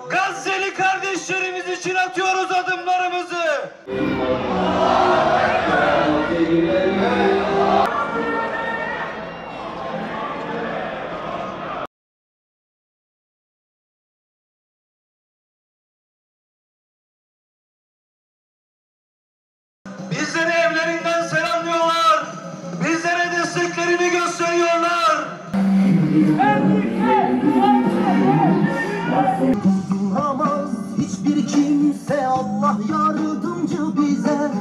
Gazze'li kardeşlerimiz için atıyoruz adımlarımızı. Bizleri evlerinden selamlıyorlar. Bizlere desteklerini gösteriyorlar. Durduramaz hiçbir kimse, Allah yardımcı bize.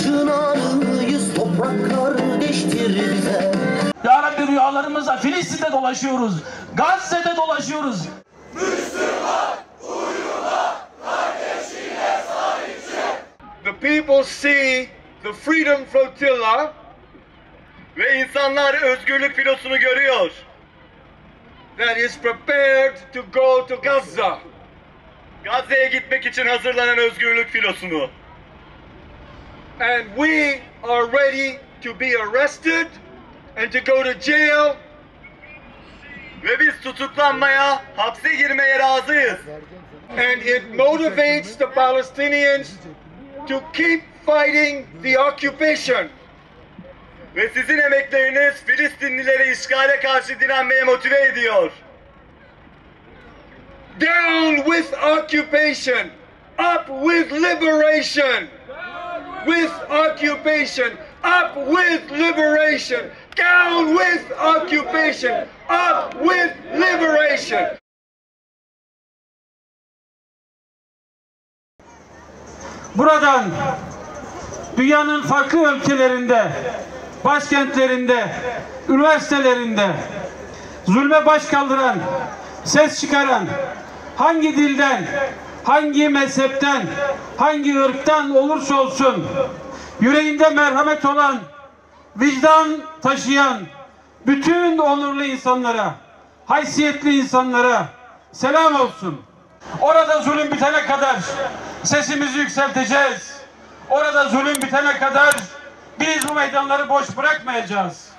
Çınarıyız, toprak kardeştir bize. Ya Rabbi, rüyalarımızda Filistin'de dolaşıyoruz, Gazze'de dolaşıyoruz. Müslüman uyuma, kardeşine sahip çık. The people see the Freedom Flotilla ve insanlar özgürlük filosunu görüyor. That is prepared to go to Gaza. Gazze'ye gitmek için hazırlanan özgürlük filosunu. And we are ready to be arrested and to go to jail. Ve biz tutuklanmaya, hapse girmeye razıyız. And it motivates the Palestinians to keep fighting the occupation. Ve sizin emekleriniz Filistinlileri işgale karşı direnmeye motive ediyor. Down with occupation, up with liberation. With occupation, up with liberation. Down with occupation, up with liberation. Buradan dünyanın farklı ülkelerinde, başkentlerinde, üniversitelerinde zulme baş kaldıran, ses çıkaran, hangi dilden, hangi mezhepten, hangi ırktan olursa olsun, yüreğinde merhamet olan, vicdan taşıyan bütün onurlu insanlara, haysiyetli insanlara selam olsun. Orada zulüm bitene kadar sesimizi yükselteceğiz. Orada zulüm bitene kadar biz bu meydanları boş bırakmayacağız.